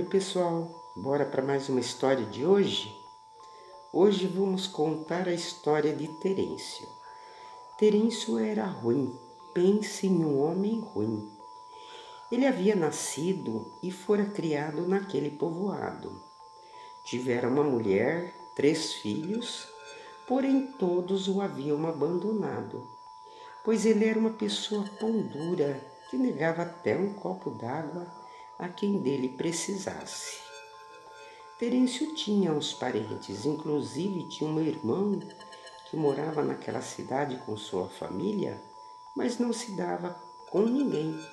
pessoal, bora para mais uma história de hoje? Hoje vamos contar a história de Terêncio. Terêncio era ruim, pense em um homem ruim. Ele havia nascido e fora criado naquele povoado. Tivera uma mulher, 3 filhos, porém todos o haviam abandonado, pois ele era uma pessoa pão dura que negava até um copo d'água a quem dele precisasse. Terêncio tinha uns parentes, inclusive tinha um irmão que morava naquela cidade com sua família, mas não se dava com ninguém,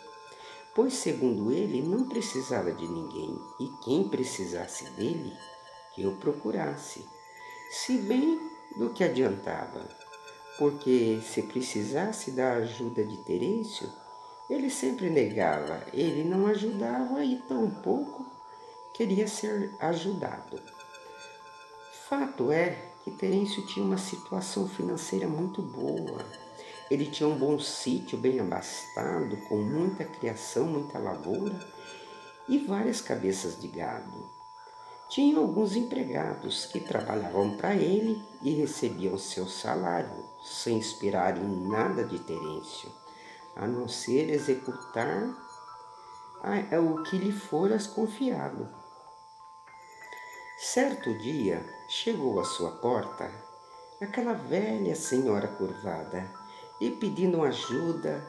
pois, segundo ele, não precisava de ninguém e quem precisasse dele, que o procurasse. Se bem do que adiantava, porque se precisasse da ajuda de Terêncio, ele sempre negava, ele não ajudava e tampouco queria ser ajudado. Fato é que Terêncio tinha uma situação financeira muito boa. Ele tinha um bom sítio bem abastado, com muita criação, muita lavoura e várias cabeças de gado. Tinha alguns empregados que trabalhavam para ele e recebiam seu salário, sem esperar em nada de Terêncio, a não ser executar o que lhe fora confiado. Certo dia, chegou à sua porta aquela velha senhora curvada e pedindo ajuda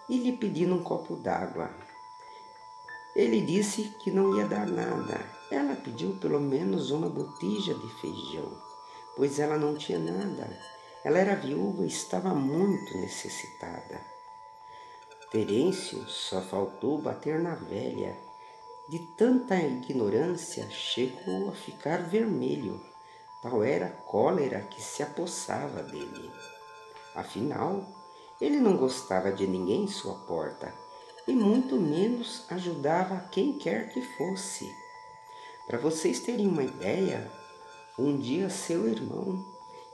e lhe pedindo um copo d'água. Ele disse que não ia dar nada. Ela pediu pelo menos uma botija de feijão, pois ela não tinha nada. Ela era viúva e estava muito necessitada. Terêncio só faltou bater na velha. De tanta ignorância, chegou a ficar vermelho. Tal era a cólera que se apossava dele. Afinal, ele não gostava de ninguém em sua porta, e muito menos ajudava a quem quer que fosse. Para vocês terem uma ideia, um dia seu irmão,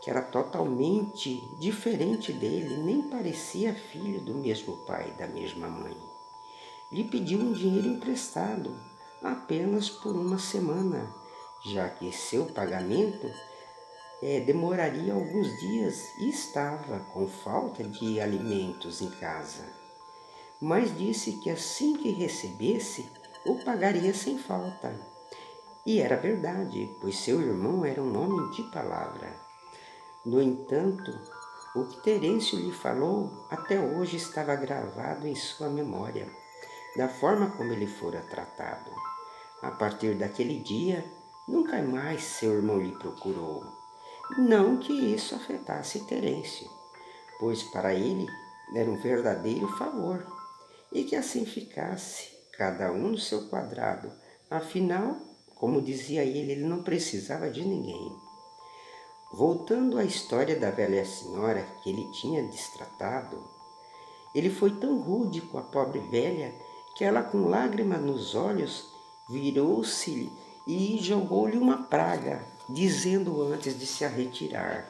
que era totalmente diferente dele, nem parecia filho do mesmo pai e da mesma mãe, lhe pediu um dinheiro emprestado, apenas por uma semana, já que seu pagamento demoraria alguns dias e estava com falta de alimentos em casa. Mas disse que assim que recebesse, o pagaria sem falta. E era verdade, pois seu irmão era um homem de palavra. No entanto, o que Terêncio lhe falou até hoje estava gravado em sua memória, da forma como ele fora tratado. A partir daquele dia, nunca mais seu irmão lhe procurou. Não que isso afetasse Terêncio, pois para ele era um verdadeiro favor, e que assim ficasse, cada um no seu quadrado. Afinal, como dizia ele não precisava de ninguém. Voltando à história da velha senhora que ele tinha destratado, ele foi tão rude com a pobre velha que ela, com lágrimas nos olhos, virou-se e jogou-lhe uma praga, dizendo antes de se retirar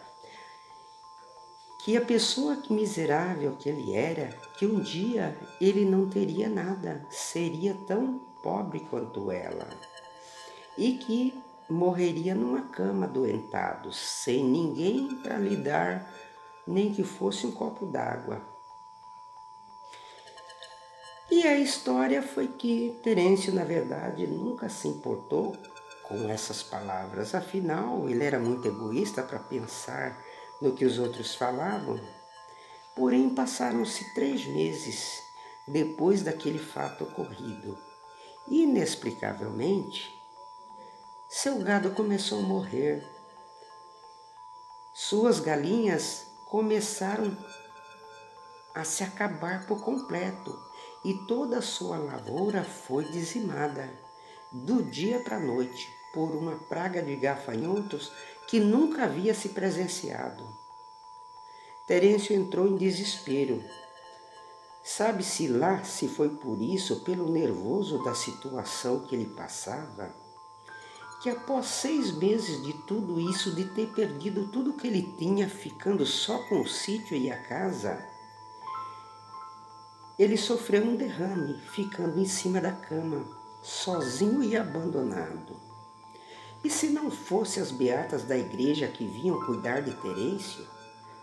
que a pessoa miserável que ele era, que um dia ele não teria nada, seria tão pobre quanto ela, e que morreria numa cama adoentado, sem ninguém para lhe dar, nem que fosse um copo d'água. E a história foi que Terêncio, na verdade, nunca se importou com essas palavras. Afinal, ele era muito egoísta para pensar no que os outros falavam. Porém, passaram-se 3 meses depois daquele fato ocorrido. Inexplicavelmente, seu gado começou a morrer. Suas galinhas começaram a se acabar por completo e toda a sua lavoura foi dizimada, do dia para a noite, por uma praga de gafanhotos que nunca havia se presenciado. Terêncio entrou em desespero. Sabe-se lá se foi por isso, pelo nervoso da situação que ele passava, que após 6 meses de tudo isso, de ter perdido tudo que ele tinha, ficando só com o sítio e a casa, ele sofreu um derrame, ficando em cima da cama. sozinho e abandonado. E se não fosse as beatas da igreja que vinham cuidar de Terêncio,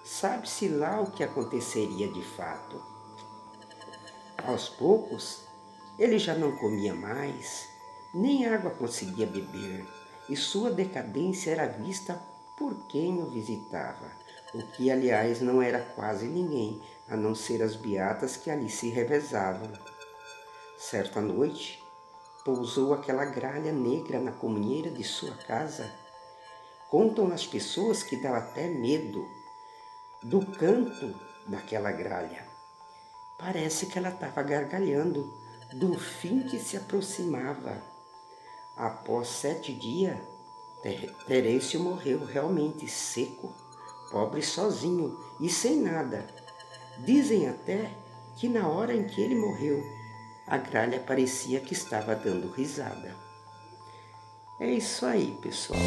sabe-se lá o que aconteceria de fato. Aos poucos, ele já não comia mais, nem água conseguia beber, e sua decadência era vista por quem o visitava, o que, aliás, não era quase ninguém, a não ser as beatas que ali se revezavam. Certa noite, pousou aquela gralha negra na comunheira de sua casa. Contam as pessoas que dava até medo do canto daquela gralha. Parece que ela estava gargalhando do fim que se aproximava. Após 7 dias, Terêncio morreu realmente seco, pobre sozinho e sem nada. Dizem até que na hora em que ele morreu, a gralha parecia que estava dando risada. É isso aí, pessoal.